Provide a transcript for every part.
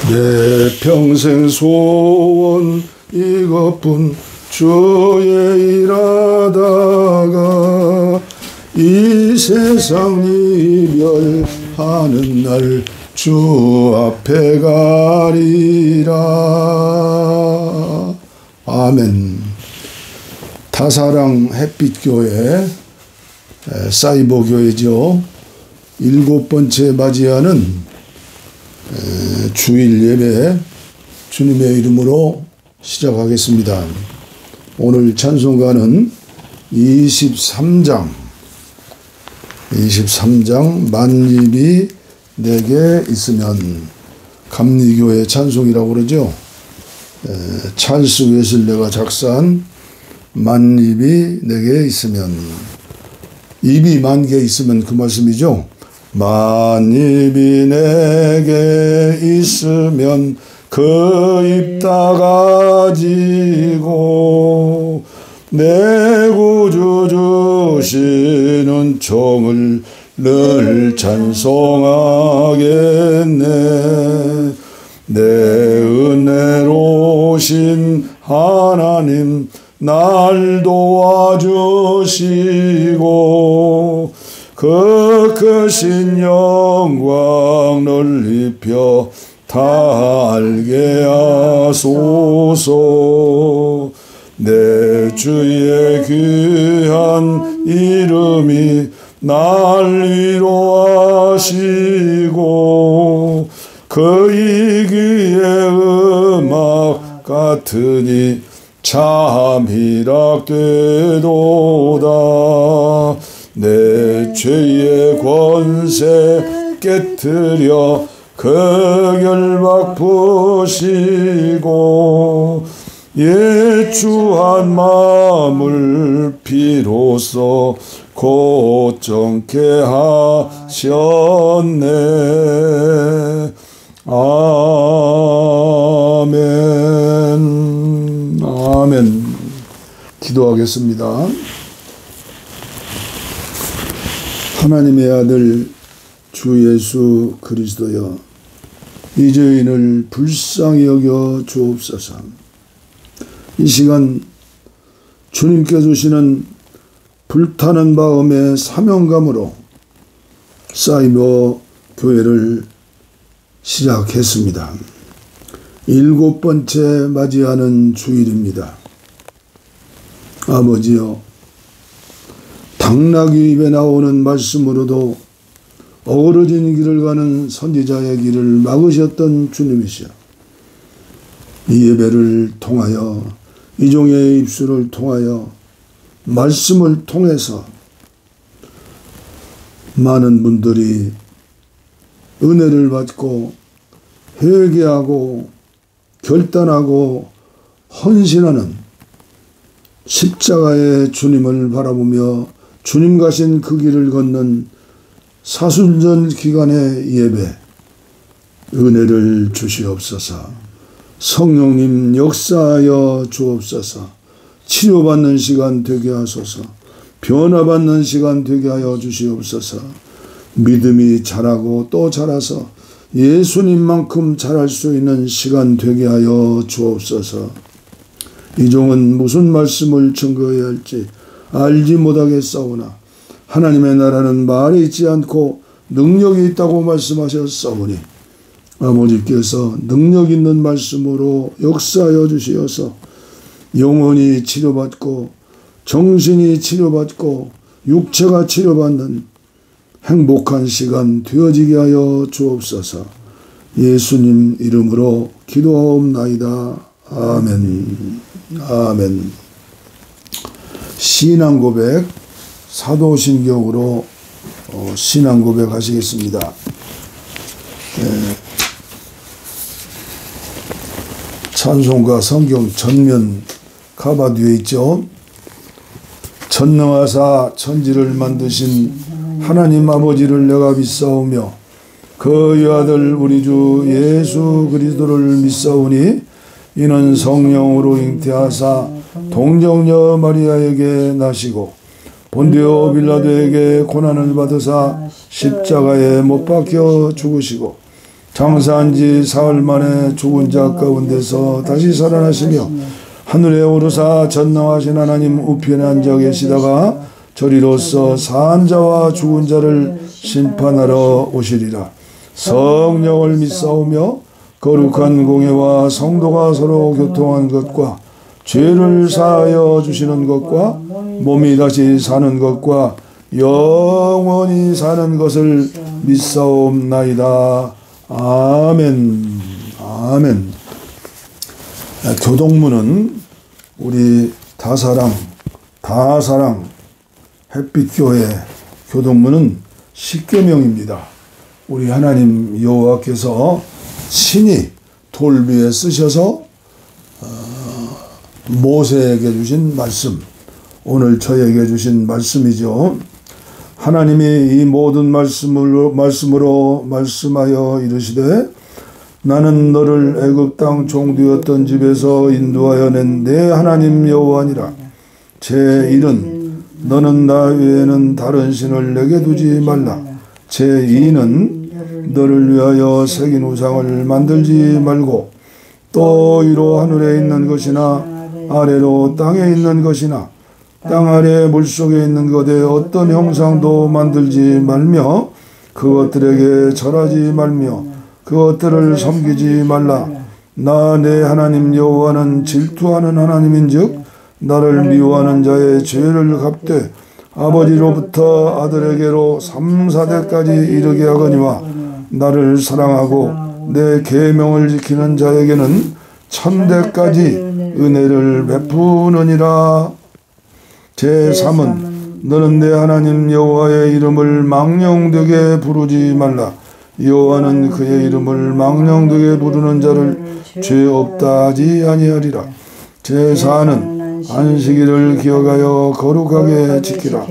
내 평생 소원 이것뿐 주의 일하다가 이 세상 이별하는 날 주 앞에 가리라. 아멘. 다사랑 햇빛교회 사이버교회죠. 7번째 맞이하는 주일 예배 주님의 이름으로 시작하겠습니다. 오늘 찬송가는 23장 만입이 내게 있으면, 감리교회 찬송이라고 그러죠. 찰스 웨슬레가 작사한 만입이 내게 있으면, 입이 10,000개 있으면 그 말씀이죠. 만입이 내게 있으면 그 입 다 가지고 내 구주 주시는 종을 늘 찬송하겠네. 내 은혜로우신 하나님 날 도와주시고 그 크신 영광을 입혀 다 알게 하소서. 내 주의 귀한 이름이 날 위로하시고 그 이귀의 음악 같으니 참 희락되도다. 내 죄의 권세 깨뜨려 그 결박 푸시고 예추한 마음을 비로소 고정케 하셨네. 아멘. 아멘. 기도하겠습니다. 하나님의 아들 주 예수 그리스도여, 이 죄인을 불쌍히 여겨 주옵소서. 이 시간 주님께 주시는 불타는 마음의 사명감으로 사이버 교회를 시작했습니다. 7번째 맞이하는 주일입니다. 아버지여, 당나귀 입에 나오는 말씀으로도 어그러진 길을 가는 선지자의 길을 막으셨던 주님이시여, 이 예배를 통하여 이 종의 입술을 통하여 말씀을 통해서 많은 분들이 은혜를 받고 회개하고 결단하고 헌신하는 십자가의 주님을 바라보며 주님 가신 그 길을 걷는 사순절 기간의 예배, 은혜를 주시옵소서. 성령님 역사하여 주옵소서. 치료받는 시간 되게 하소서. 변화받는 시간 되게 하여 주시옵소서. 믿음이 자라고 또 자라서 예수님만큼 자랄 수 있는 시간 되게 하여 주옵소서. 이 종은 무슨 말씀을 증거해야 할지 알지 못하겠사오나 하나님의 나라는 말에 있지 않고 능력이 있다고 말씀하셨사오니 아버지께서 능력 있는 말씀으로 역사하여 주시어서 영혼이 치료받고 정신이 치료받고 육체가 치료받는 행복한 시간 되어지게 하여 주옵소서. 예수님 이름으로 기도하옵나이다. 아멘. 아멘. 신앙고백, 사도신경으로 신앙고백 하시겠습니다. 찬송가 성경 전면 카바 뒤에 있죠. 전능하사 천지를 만드신 하나님 아버지를 내가 믿사오며 그의 아들 우리 주 예수 그리스도를 믿사오니 이는 성령으로 잉태하사 동정녀 마리아에게 나시고 본디오 빌라도에게 고난을 받으사 십자가에 못 박혀 죽으시고 장사한 지 사흘 만에 죽은 자 가운데서 다시 살아나시며 하늘에 오르사 전능하신 하나님 우편에 앉아 계시다가 저리로서 산 자와 죽은 자를 심판하러 오시리라. 성령을 믿사오며 거룩한 공예와 성도가 서로 교통한 것과 죄를 사하여 주시는 것과 몸이 다시 사는 것과 영원히 사는 것을 믿사옵나이다. 아멘. 아멘. 교동문은 우리 다사랑 햇빛교회 교동문은 십계명입니다. 우리 하나님 여호와께서 친히 돌 위에 쓰셔서 모세에게 주신 말씀, 오늘 저에게 주신 말씀이죠. 하나님이 이 모든 말씀으로 말씀하여 이르시되 나는 너를 애굽 땅 종되었던 집에서 인도하여 낸 내 하나님 여호와니라. 제1은 너는 나 외에는 다른 신을 내게 두지 말라. 제2는 너를 위하여 새긴 우상을 만들지 말고 또 위로 하늘에 있는 것이나 아래로 땅에 있는 것이나 땅 아래 물속에 있는 것에 어떤 형상도 만들지 말며 그것들에게 절하지 말며 그것들을 섬기지 말라. 나 내 하나님 여호와는 질투하는 하나님인즉 나를 미워하는 자의 죄를 갚되 아버지로부터 아들에게로 3, 4대까지 이르게 하거니와 나를 사랑하고 내 계명을 지키는 자에게는 1000대까지 은혜를 베푸느니라. 제3은 너는 내 하나님 여호와의 이름을 망령되게 부르지 말라. 여호와는 그의 이름을 망령되게 부르는 자를 죄 없다 하지 아니하리라. 제4는 안식일을 기억하여 거룩하게 지키라.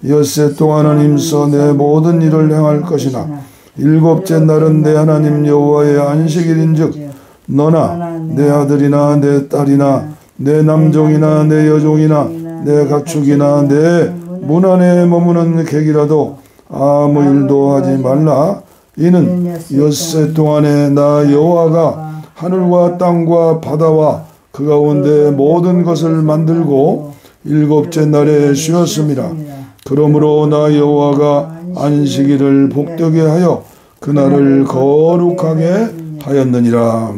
엿새 동안은 힘써 내 모든 일을 행할 것이나 일곱째 날은 내 하나님 여호와의 안식일인즉 너나 내 아들이나 내 딸이나 내 남종이나 내 여종이나 내 가축이나 내 문 안에 머무는 객이라도 아무 일도 하지 말라. 이는 엿새 동안에 나 여호와가 하늘과 땅과 바다와 그 가운데 모든 것을 만들고 일곱째 날에 쉬었습니다. 그러므로 나 여호와가 안식일을 복되게 하여 그날을 거룩하게 하였느니라.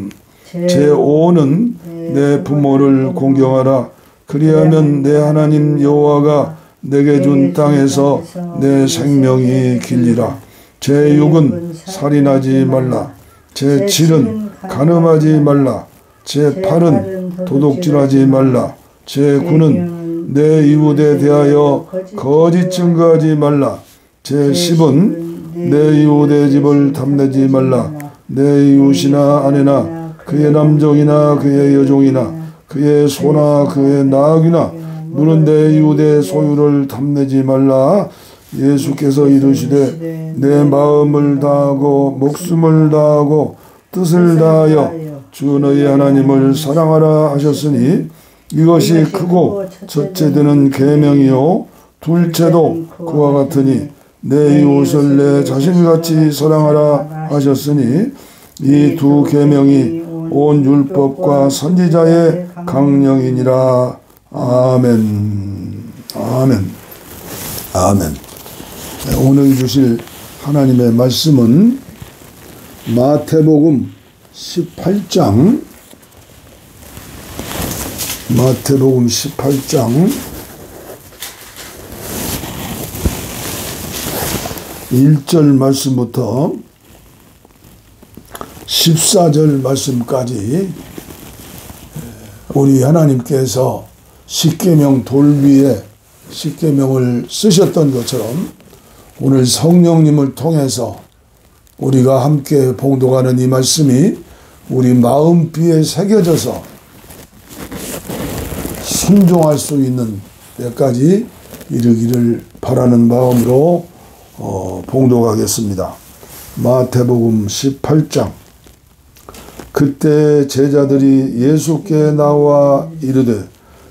제5는 내 부모를 공경하라. 그리하면 내 하나님 여호와가 내게 준 땅에서 내 생명이 길리라. 제6은 살인하지 말라. 제7은 간음하지 말라. 제8은 도둑질하지 말라. 제9는 내 이웃에 대하여 거짓 증거하지 말라. 제10은 내 이웃의 집을 탐내지 말라. 내 이웃이나 아내나 그의 남종이나 그의 여종이나 그의 소나 그의 나귀나 물은 내 이웃의 소유를 탐내지 말라. 예수께서 이르시되 내 마음을 다하고 목숨을 다하고 뜻을 다하여 주 너희 하나님을 사랑하라 하셨으니 이것이 크고 첫째 되는 계명이요 둘째도 그와 같으니 내 이웃을 내 자신같이 사랑하라 하셨으니 이 두 계명이 온 율법과 선지자의 강령이니라. 아멘. 아멘. 아멘. 오늘 주실 하나님의 말씀은 마태복음 18장 1절 말씀부터 14절 말씀까지 우리 하나님께서 십계명 돌 위에 십계명을 쓰셨던 것처럼 오늘 성령님을 통해서 우리가 함께 봉독하는 이 말씀이 우리 마음비에 새겨져서 순종할 수 있는 때까지 이르기를 바라는 마음으로 봉독하겠습니다. 마태복음 18장. 그때 제자들이 예수께 나와 이르되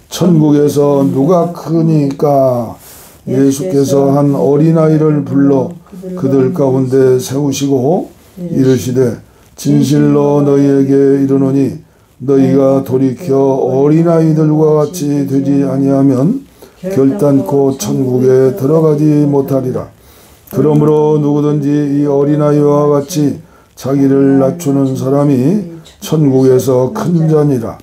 천국에서 누가 크니까? 예수께서 한 어린아이를 불러 그들 가운데 세우시고 이르시되 진실로 너희에게 이르노니 너희가 돌이켜 어린아이들과 같이 되지 아니하면 결단코 천국에 들어가지 못하리라. 그러므로 누구든지 이 어린아이와 같이 자기를 낮추는 사람이 천국에서 큰 자니라.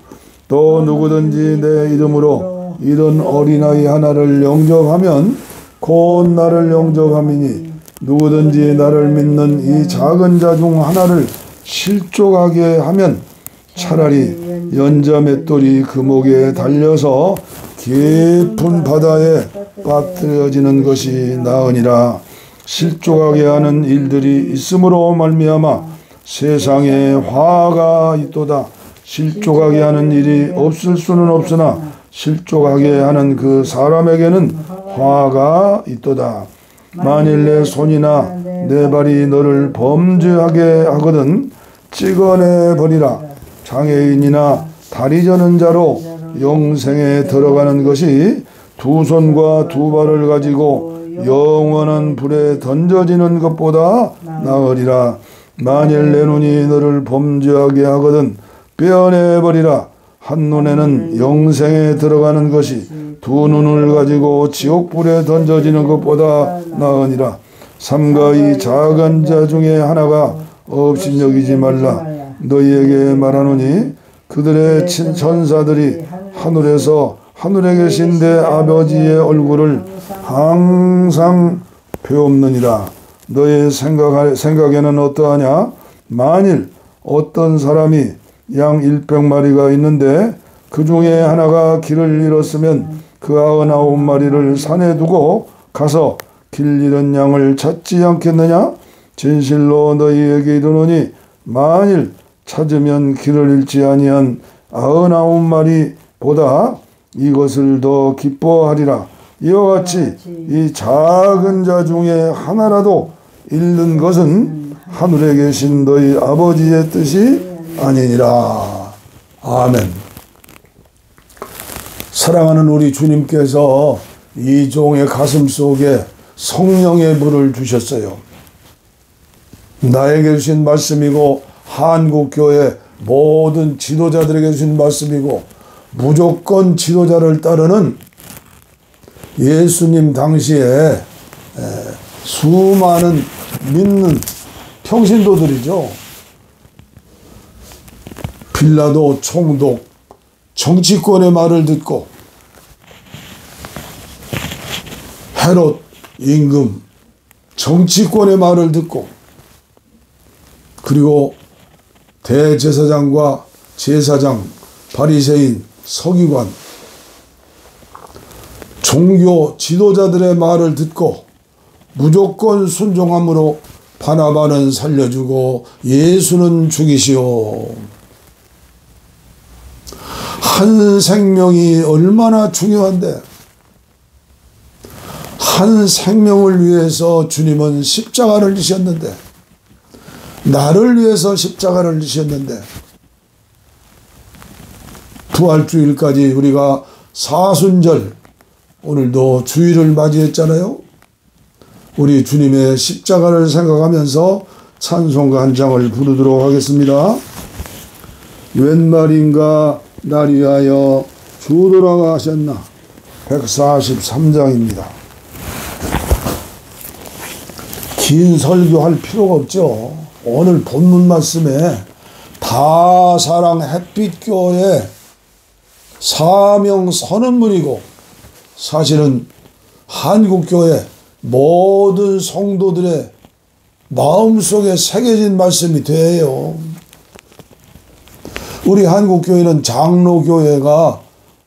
또 누구든지 내 이름으로 이런 어린아이 하나를 영접하면 곧 나를 영접함이니 누구든지 나를 믿는 이 작은 자 중 하나를 실족하게 하면 차라리 연자 맷돌이 그 목에 달려서 깊은 바다에 빠뜨려지는 것이 나으니라. 실족하게 하는 일들이 있음으로 말미암아 세상에 화가 있도다. 실족하게 하는 일이 없을 수는 없으나 실족하게 하는 그 사람에게는 화가 있도다. 만일 내 손이나 내 발이 너를 범죄하게 하거든 찍어내 버리라. 장애인이나 다리 저는 자로 영생에 들어가는 것이 두 손과 두 발을 가지고 영원한 불에 던져지는 것보다 나으리라. 만일 내 눈이 너를 범죄하게 하거든 빼어내 버리라. 한 눈에는 영생에 들어가는 것이 두 눈을 가지고 지옥불에 던져지는 것보다 나으니라. 삼가 이 작은 자 중에 하나가 없인 여기지 말라. 너희에게 말하노니 그들의 천사들이 하늘에서 하늘에 계신 내 아버지의 얼굴을 항상 배옵느니라. 너의 생각에는 어떠하냐? 만일 어떤 사람이 양 100마리가 있는데 그 중에 하나가 길을 잃었으면 그 99마리를 산에 두고 가서 길 잃은 양을 찾지 않겠느냐? 진실로 너희에게 이르노니 만일 찾으면 길을 잃지 아니한 99마리보다 이것을 더 기뻐하리라. 이와 같이 이 작은 자 중에 하나라도 잃는 것은 하늘에 계신 너희 아버지의 뜻이 아니니라. 아멘. 사랑하는 우리 주님께서 이 종의 가슴 속에 성령의 불을 주셨어요. 나에게 주신 말씀이고 한국교회 모든 지도자들에게 주신 말씀이고 무조건 지도자를 따르는 예수님 당시에 수많은 믿는 평신도들이죠. 빌라도 총독, 정치권의 말을 듣고 헤롯 임금, 정치권의 말을 듣고 그리고 대제사장과 제사장, 바리새인, 서기관, 종교 지도자들의 말을 듣고 무조건 순종함으로 바나바는 살려주고 예수는 죽이시오. 한 생명이 얼마나 중요한데 한 생명을 위해서 주님은 십자가를 지셨는데 나를 위해서 십자가를 지셨는데 부활주일까지 우리가 사순절 오늘도 주일을 맞이했잖아요. 우리 주님의 십자가를 생각하면서 찬송가 한 장을 부르도록 하겠습니다. 웬 말인가 날 위하여 주 돌아가셨나 143장입니다. 긴 설교할 필요가 없죠. 오늘 본문 말씀에 다사랑 햇빛교회 사명 선언문이고 사실은 한국교회 모든 성도들의 마음속에 새겨진 말씀이 돼요. 우리 한국교회는 장로교회가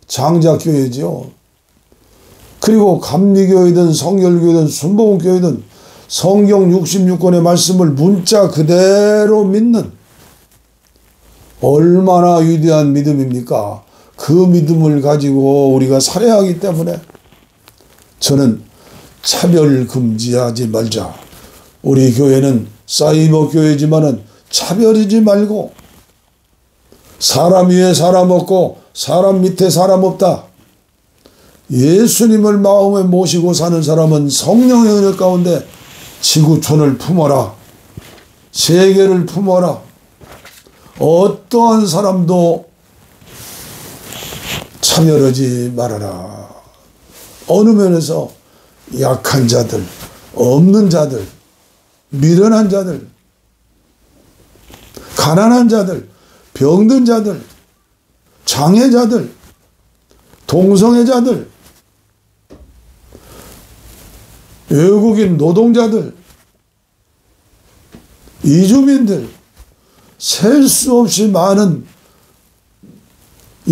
장자교회죠. 그리고 감리교회든 성결교회든 순복음교회든 성경 66권의 말씀을 문자 그대로 믿는 얼마나 위대한 믿음입니까? 그 믿음을 가지고 우리가 살아야 하기 때문에 저는 차별 금지하지 말자. 우리 교회는 사이버 교회지만은 차별이지 말고 사람 위에 사람 없고 사람 밑에 사람 없다. 예수님을 마음에 모시고 사는 사람은 성령의 은혜 가운데 지구촌을 품어라. 세계를 품어라. 어떠한 사람도 차별하지 말아라. 어느 면에서 약한 자들, 없는 자들, 미련한 자들, 가난한 자들, 병든 자들, 장애자들, 동성애자들, 외국인 노동자들, 이주민들, 셀 수 없이 많은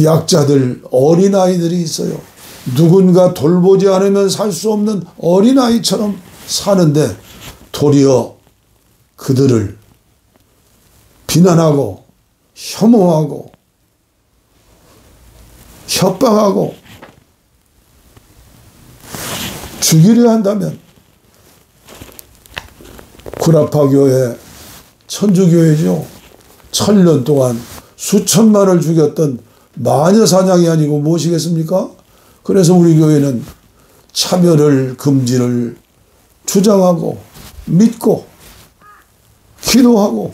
약자들, 어린아이들이 있어요. 누군가 돌보지 않으면 살 수 없는 어린아이처럼 사는데 도리어 그들을 비난하고 혐오하고 협박하고 죽이려 한다면 구라파교회 천주교회죠. 1000년 동안 수천만을 죽였던 마녀사냥이 아니고 무엇이겠습니까? 그래서 우리 교회는 차별을 금지를 주장하고 믿고 기도하고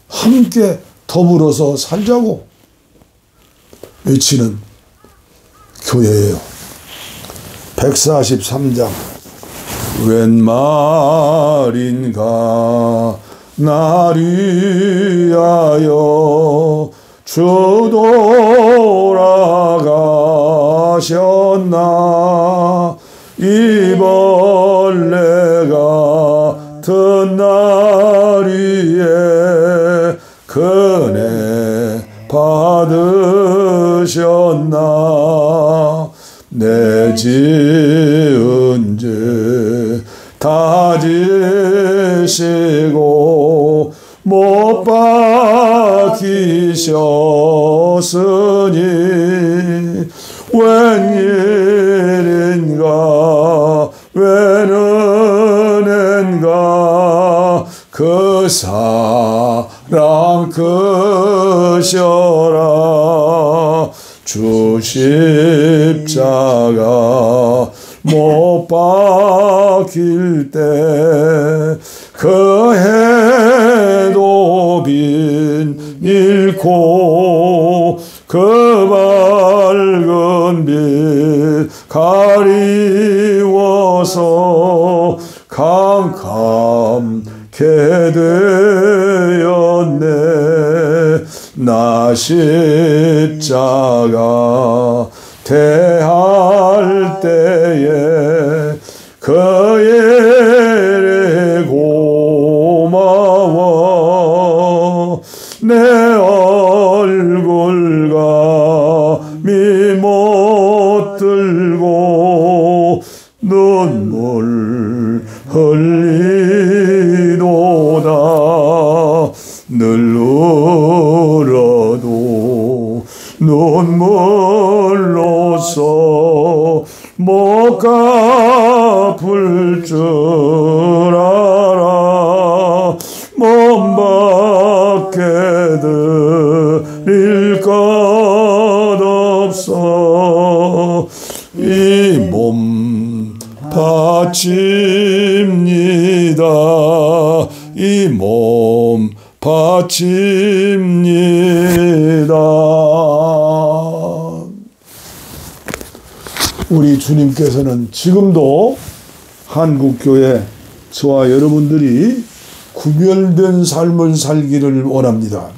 함께 더불어서 살자고 외치는 교회예요. 143장 웬 말인가 날 위하여 주 돌아가셨나 이 벌레 같은 날 위에 은혜 받으셨나 내 지은 죄 다 지시고 못 박히셨으니 웬일인가 웬 은혜인가 그 사랑 크셔라 주 십자가 못 박힐 때 그 해도 빈 잃고 그 밝은 빛 가리워서 캄캄케 되었네 나 십자가 대할 때에 그의 고마워 내 얼굴 감히 못 들고 눈물 흘리도다 늘 울어도 눈물로써 못 갚을 줄 알아 몸밖에 드릴 것 없어 이 몸 바칩니다 이 몸 바칩니다. 우리 주님께서는 지금도 한국교회 저와 여러분들이 구별된 삶을 살기를 원합니다.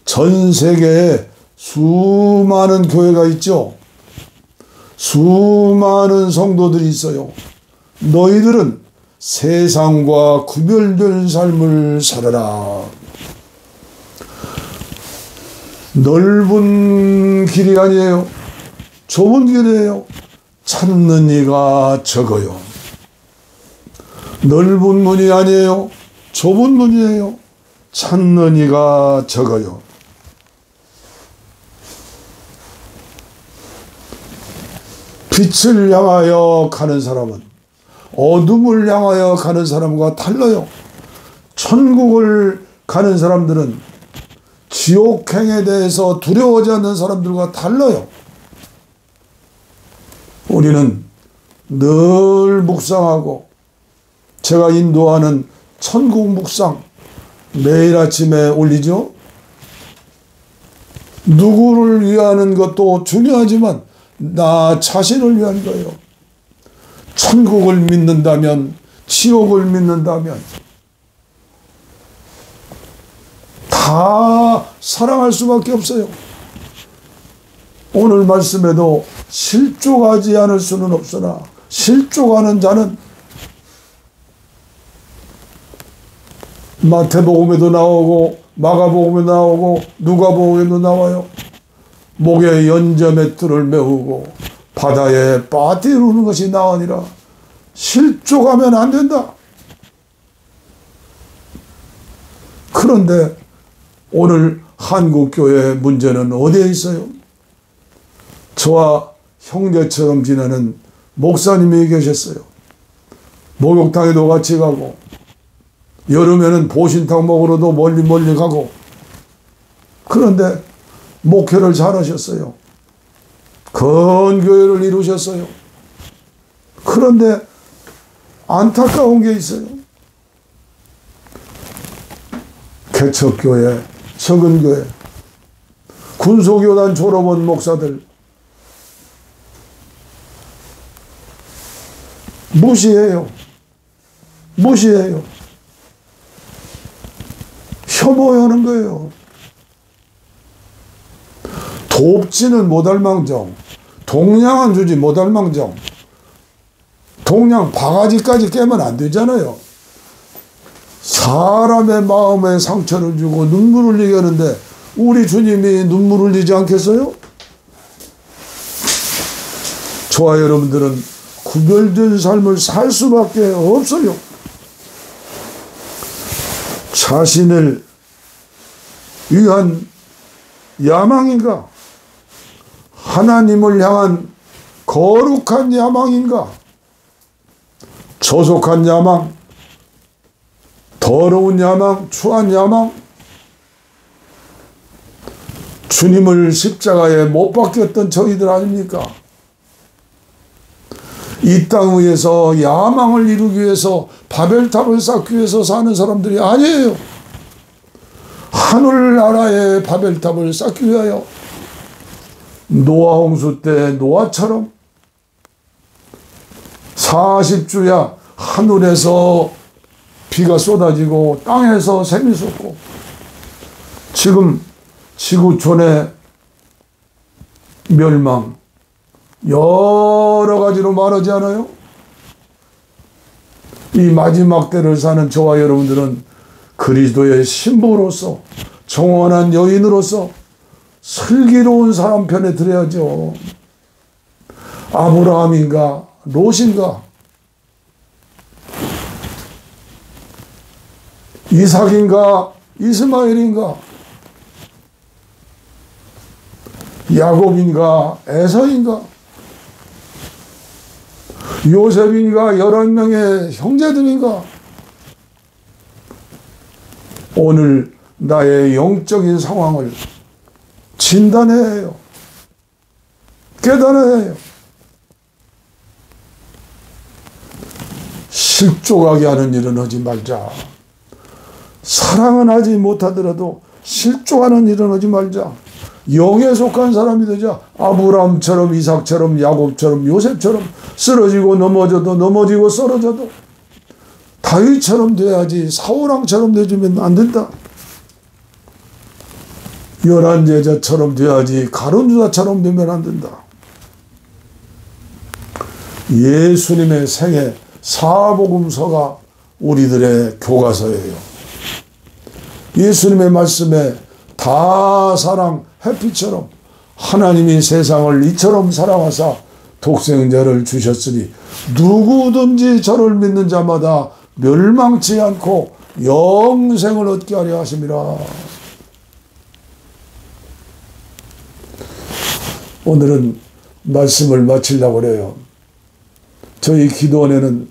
전 세계에 수많은 교회가 있죠. 수많은 성도들이 있어요. 너희들은 세상과 구별된 삶을 살아라. 넓은 길이 아니에요. 좁은 길이에요. 찾는 이가 적어요. 넓은 문이 아니에요. 좁은 문이에요. 찾는 이가 적어요. 빛을 향하여 가는 사람은 어둠을 향하여 가는 사람과 달라요. 천국을 가는 사람들은 지옥행에 대해서 두려워하지 않는 사람들과 달라요. 우리는 늘 묵상하고 제가 인도하는 천국 묵상 매일 아침에 올리죠. 누구를 위하는 것도 중요하지만 나 자신을 위한 거예요. 천국을 믿는다면, 지옥을 믿는다면 다 사랑할 수밖에 없어요. 오늘 말씀에도 실족하지 않을 수는 없으나 실족하는 자는 마태복음에도 나오고 마가복음에도 나오고 누가복음에도 나와요. 목에 연자맷돌을 메우고 바다에 빠뜨리는 것이 나으니라. 실족하면 안 된다. 그런데 오늘 한국교회의 문제는 어디에 있어요? 저와 형제처럼 지내는 목사님이 계셨어요. 목욕탕에도 같이 가고 여름에는 보신탕 먹으러도 멀리 가고, 그런데 목회를 잘하셨어요. 건교회를 이루셨어요. 그런데 안타까운 게 있어요. 개척교회, 적은교회, 군소교단 졸업원 목사들 무시해요. 혐오하는 거예요. 돕지는 못할망정, 동냥은 주지 못할망정, 동냥 바가지까지 깨면 안 되잖아요. 사람의 마음에 상처를 주고 눈물을 흘리게 하는데 우리 주님이 눈물을 흘리지 않겠어요? 저와 여러분들은 구별된 삶을 살 수밖에 없어요. 자신을 위한 야망인가? 하나님을 향한 거룩한 야망인가? 조속한 야망, 더러운 야망, 추한 야망, 주님을 십자가에 못 박혔던 저희들 아닙니까? 이 땅 위에서 야망을 이루기 위해서 바벨탑을 쌓기 위해서 사는 사람들이 아니에요. 하늘나라의 바벨탑을 쌓기 위하여 노아 홍수 때 노아처럼 40주야 하늘에서 비가 쏟아지고 땅에서 샘이 솟고, 지금 지구촌의 멸망 여러 가지로 말하지 않아요? 이 마지막 때를 사는 저와 여러분들은 그리스도의 신부로서, 정원한 여인으로서 슬기로운 사람 편에 들어야죠. 아브라함인가 롯인가, 이삭인가 이스마엘인가, 야곱인가 에서인가, 요셉인가 11명의 형제들인가. 오늘 나의 영적인 상황을 진단해야 해요. 깨달아야 해요. 실족하게 하는 일은 하지 말자. 사랑은 하지 못하더라도 실족하는 일은 하지 말자. 영에 속한 사람이 되자. 아브라함처럼, 이삭처럼, 야곱처럼, 요셉처럼 쓰러지고 넘어져도 넘어지고 쓰러져도 다윗처럼 돼야지 사울왕처럼 되주면 안 된다. 열한 제자처럼 돼야지 가룟유다처럼 되면 안 된다. 예수님의 생애 사복음서가 우리들의 교과서예요. 예수님의 말씀에 다 사랑, 해피처럼 하나님이 세상을 이처럼 사랑하사 독생자를 주셨으니 누구든지 저를 믿는 자마다 멸망치 않고 영생을 얻게 하려 하심이라. 오늘은 말씀을 마치려고 그래요. 저희 기도원에는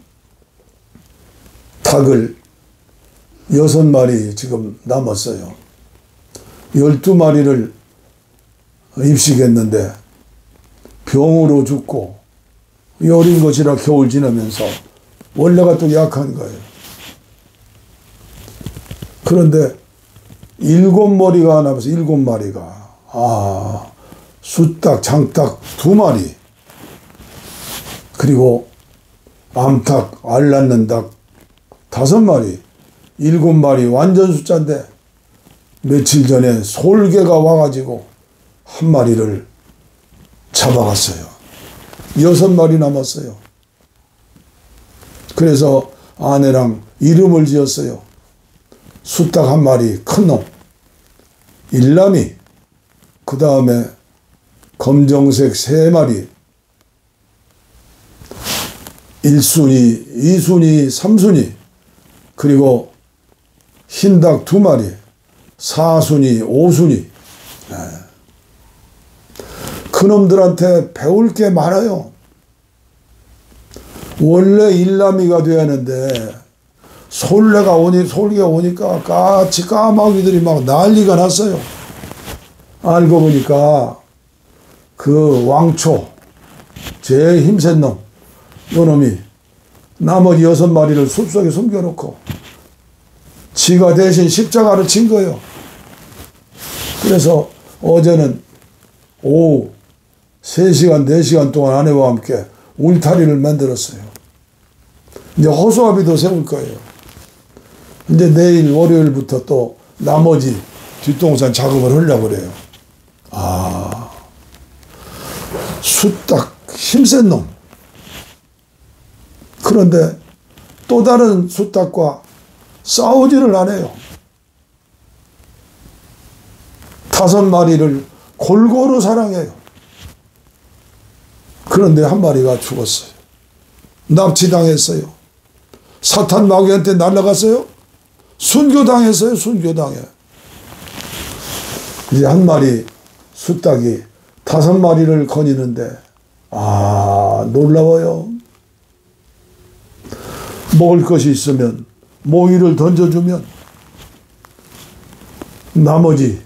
닭을 6마리 지금 남았어요. 12마리를 입식했는데 병으로 죽고 어린 것이라 겨울 지나면서 원래가 또 약한 거예요. 그런데 7머리가 남아서 7마리가 숫닭, 장닭 2마리, 그리고 암탉, 알 낳는 닭 5마리, 7마리 완전 숫자인데 며칠 전에 솔개가 와가지고 1마리를 잡아갔어요. 6마리 남았어요. 그래서 아내랑 이름을 지었어요. 숫닭 1마리 큰 놈, 일남이, 그 다음에 검정색 3마리, 1순위, 2순위, 3순위, 그리고 흰닭 2마리, 4순위, 5순위. 그놈들한테 배울 게 많아요. 원래 일남이가 돼야 하는데 솔개가 오니까 까마귀들이 막 난리가 났어요. 알고 보니까 그 왕초, 제일 힘센 놈, 요 놈이 나머지 6마리를 숲속에 숨겨놓고 지가 대신 십자가를 친 거예요. 그래서 어제는 오후 3시간, 4시간 동안 아내와 함께 울타리를 만들었어요. 이제 호수아비도 세울 거예요. 이제 내일 월요일부터 또 나머지 뒷동산 작업을 하려고 그래요. 숫닭 힘센 놈. 그런데 또 다른 숫닭과 싸우지를 않아요. 5마리를 골고루 사랑해요. 그런데 1마리가 죽었어요. 납치당했어요. 사탄 마귀한테 날아갔어요. 순교당했어요. 순교당해. 이제 1마리 숫닭이 5마리를 거니는데 놀라워요. 먹을 것이 있으면 모이를 던져주면 나머지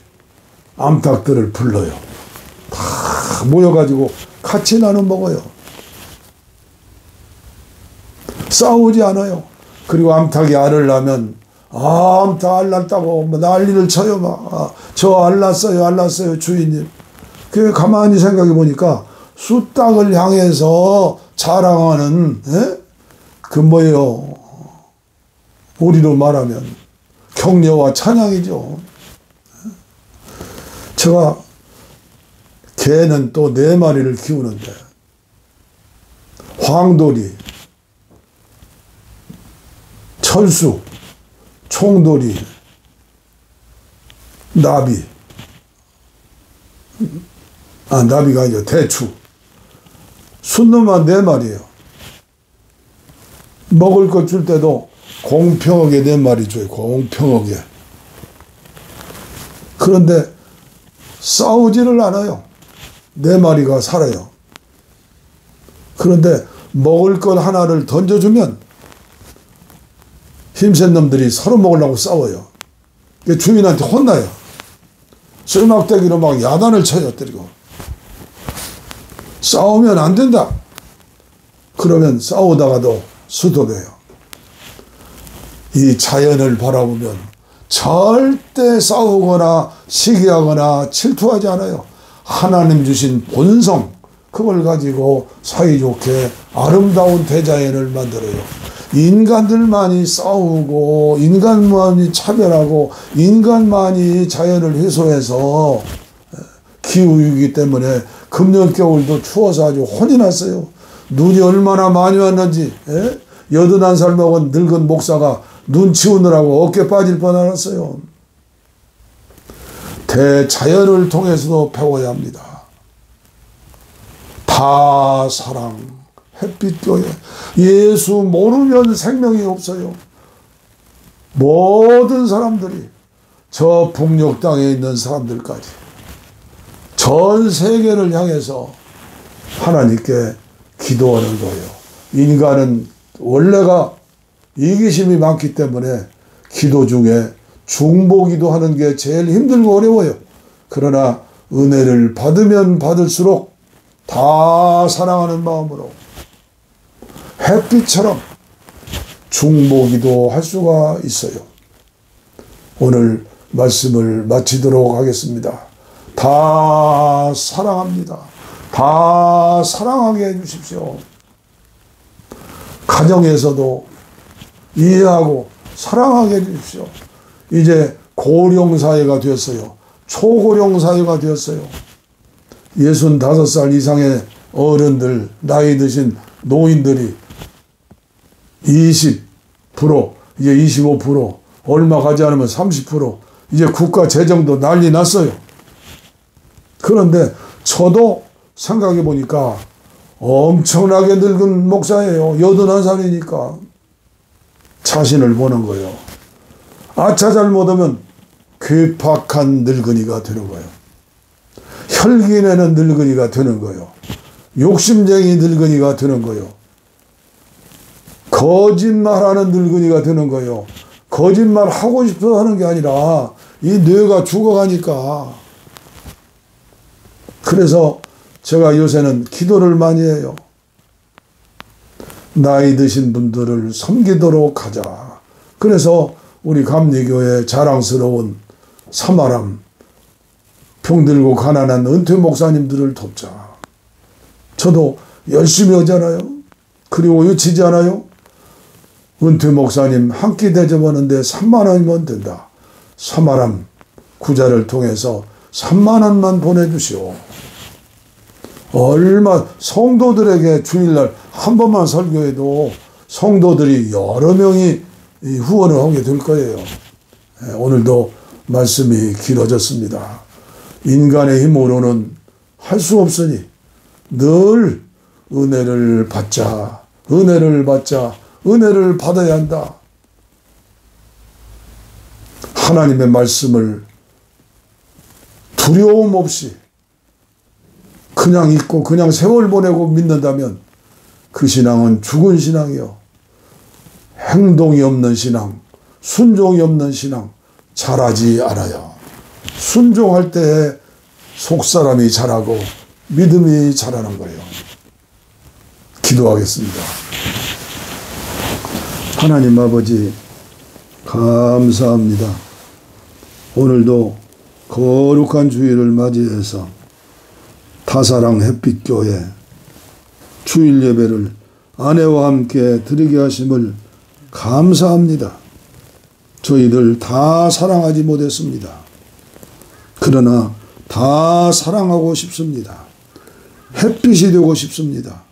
암탉들을 불러요. 다 모여가지고 같이 나눠 먹어요. 싸우지 않아요. 그리고 암탉이 알을 낳으면 암탉 알 낳았다고 난리를 쳐요. 막 저 알 낳았어요 주인님. 그 가만히 생각해 보니까 숫닭을 향해서 자랑하는 그 뭐예요, 우리로 말하면 격려와 찬양이죠. 제가 개는 또 4마리를 키우는데 황돌이, 철수, 총돌이, 나비, 나비가 아니죠, 대추, 순놈만 4마리예요. 먹을 것 줄 때도 공평하게 4마리 줘요. 공평하게. 그런데 싸우지를 않아요. 4마리가 살아요. 그런데 먹을 것 하나를 던져주면 힘센 놈들이 서로 먹으려고 싸워요. 주인한테 혼나요. 쓸막대기로 막 야단을 쳐요. 때리고. 싸우면 안 된다. 그러면 싸우다가도 수도돼요. 이 자연을 바라보면 절대 싸우거나 시기하거나 질투하지 않아요. 하나님 주신 본성, 그걸 가지고 사이좋게 아름다운 대자연을 만들어요. 인간들만이 싸우고 인간만이 차별하고 인간만이 자연을 훼손해서 기후이기 때문에 금년 겨울도 추워서 아주 혼이 났어요. 눈이 얼마나 많이 왔는지 81살 먹은 늙은 목사가 눈 치우느라고 어깨 빠질 뻔했어요. 대자연을 통해서도 배워야 합니다. 다 사랑, 햇빛교회. 예수 모르면 생명이 없어요. 모든 사람들이, 저 북녘 땅에 있는 사람들까지 전 세계를 향해서 하나님께 기도하는 거예요. 인간은 원래가 이기심이 많기 때문에 기도 중에 중보기도 하는 게 제일 힘들고 어려워요. 그러나 은혜를 받으면 받을수록 다 사랑하는 마음으로 햇빛처럼 중보기도 할 수가 있어요. 오늘 말씀을 마치도록 하겠습니다. 다 사랑합니다. 다 사랑하게 해주십시오. 가정에서도 이해하고 사랑하게 해주십시오. 이제 고령사회가 되었어요. 초고령사회가 되었어요. 65살 이상의 어른들, 나이 드신 노인들이 20%, 이제 25%, 얼마 가지 않으면 30%, 이제 국가 재정도 난리 났어요. 그런데 저도 생각해 보니까 엄청나게 늙은 목사예요. 81살이니까. 자신을 보는 거예요. 아차 잘못하면 괴팍한 늙은이가 되는 거예요. 혈기내는 늙은이가 되는 거예요. 욕심쟁이 늙은이가 되는 거예요. 거짓말하는 늙은이가 되는 거예요. 거짓말 하고 싶어서 하는 게 아니라 이 뇌가 죽어가니까. 그래서 제가 요새는 기도를 많이 해요. 나이 드신 분들을 섬기도록 하자. 그래서 우리 감리교회 자랑스러운 사마람, 병들고 가난한 은퇴 목사님들을 돕자. 저도 열심히 하잖아요. 그리고 유치지 않아요? 은퇴 목사님 한 끼 대접하는데 3만 원이면 된다. 사마람 구자를 통해서 3만 원만 보내주시오. 얼마 성도들에게 주일날 한 번만 설교해도 성도들이 여러 명이 후원을 하게 될 거예요. 오늘도 말씀이 길어졌습니다. 인간의 힘으로는 할 수 없으니 늘 은혜를 받자, 은혜를 받자, 은혜를 받아야 한다. 하나님의 말씀을 두려움 없이 그냥 읽고 그냥 세월 보내고 믿는다면 그 신앙은 죽은 신앙이요. 행동이 없는 신앙, 순종이 없는 신앙, 자라지 않아요. 순종할 때 속사람이 자라고 믿음이 자라는 거예요. 기도하겠습니다. 하나님 아버지 감사합니다. 오늘도 거룩한 주일을 맞이해서 다사랑 햇빛교회 주일 예배를 아내와 함께 드리게 하심을 감사합니다. 저희들 다 사랑하지 못했습니다. 그러나 다 사랑하고 싶습니다. 햇빛이 되고 싶습니다.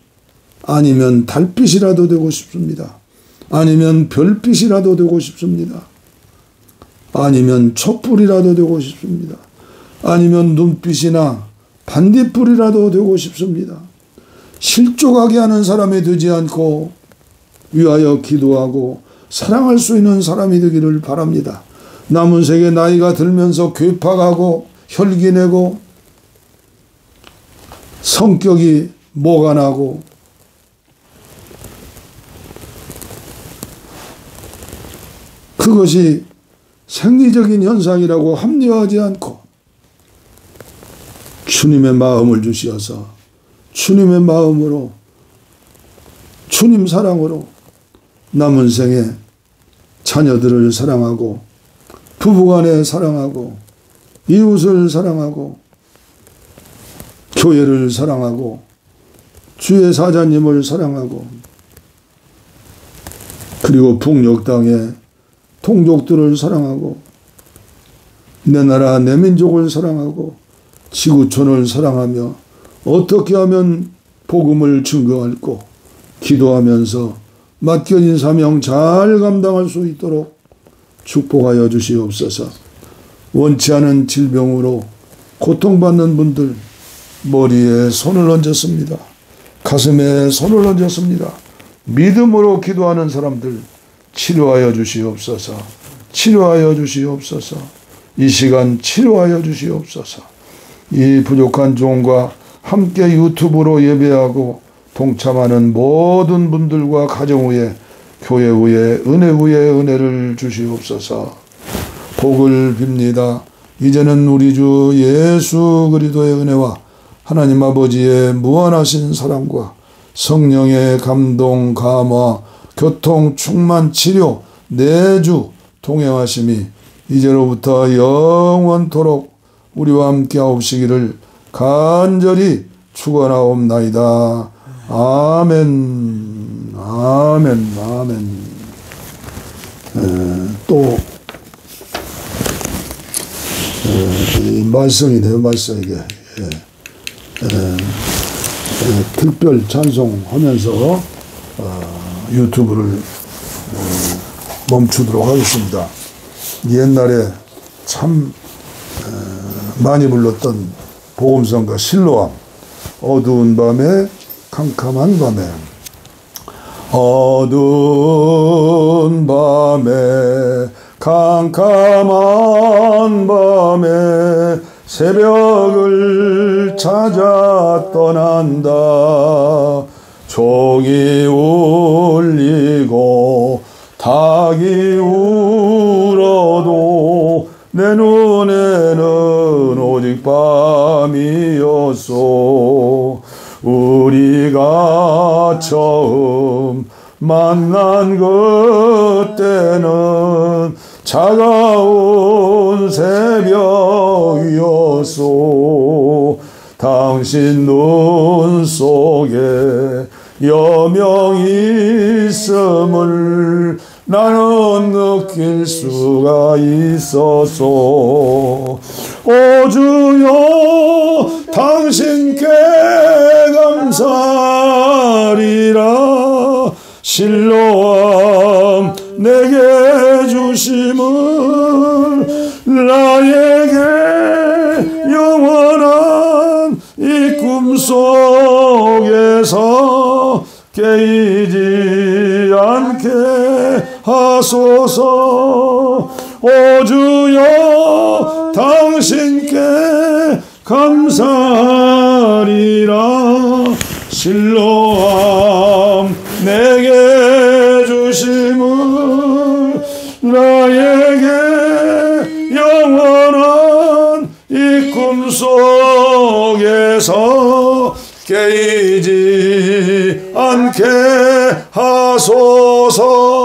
아니면 달빛이라도 되고 싶습니다. 아니면 별빛이라도 되고 싶습니다. 아니면 촛불이라도 되고 싶습니다. 아니면 눈빛이나 반딧불이라도 되고 싶습니다. 실족하게 하는 사람이 되지 않고 위하여 기도하고 사랑할 수 있는 사람이 되기를 바랍니다. 남은 세계 나이가 들면서 괴팍하고 혈기내고 성격이 모간하고 그것이 생리적인 현상이라고 합리화하지 않고 주님의 마음을 주시어서 주님의 마음으로 주님 사랑으로 남은 생에 자녀들을 사랑하고 부부간에 사랑하고 이웃을 사랑하고 교회를 사랑하고 주의 사자님을 사랑하고 그리고 북녘땅의 동족들을 사랑하고 내 나라 내 민족을 사랑하고 지구촌을 사랑하며 어떻게 하면 복음을 증거할고 기도하면서 맡겨진 사명 잘 감당할 수 있도록 축복하여 주시옵소서. 원치 않은 질병으로 고통받는 분들 머리에 손을 얹었습니다. 가슴에 손을 얹었습니다. 믿음으로 기도하는 사람들 치료하여 주시옵소서. 치료하여 주시옵소서. 이 시간 치료하여 주시옵소서. 이 부족한 종과 함께 유튜브로 예배하고 동참하는 모든 분들과 가정 위에 교회 위에 은혜 위에 은혜를 주시옵소서. 복을 빕니다. 이제는 우리 주 예수 그리스도의 은혜와 하나님 아버지의 무한하신 사랑과 성령의 감동 감화 교통 충만 치료 내주 동행하심이 이제로부터 영원토록 우리와 함께 하옵시기를 간절히 축원하옵나이다. 아멘. 아멘. 아멘. 또 말씀이네요. 말씀 이게 특별 찬송하면서 유튜브를 멈추도록 하겠습니다. 옛날에 참 많이 불렀던 복음성가 실로암, 어두운 밤에 캄캄한 밤에, 어두운 밤에 캄캄한 밤에 새벽을 찾아 떠난다. 종이 울리고 닭이 울어도 내 눈에는 오직 밤이었소. 우리가 처음 만난 그때는 차가운 새벽이었소. 당신 눈 속에 여명이 있음을 나는 느낄 수가 있었소. 오 주여 당신께 감사하리라. 실로암 내게 주심을 나에게 영원한 이 꿈속에서 깨이지 않게 하소서. 오 주여 당신께 감사하리라. 실로암 내게 주심을 나에게 영원한 이 꿈속에서 깨이지 않게 하소서.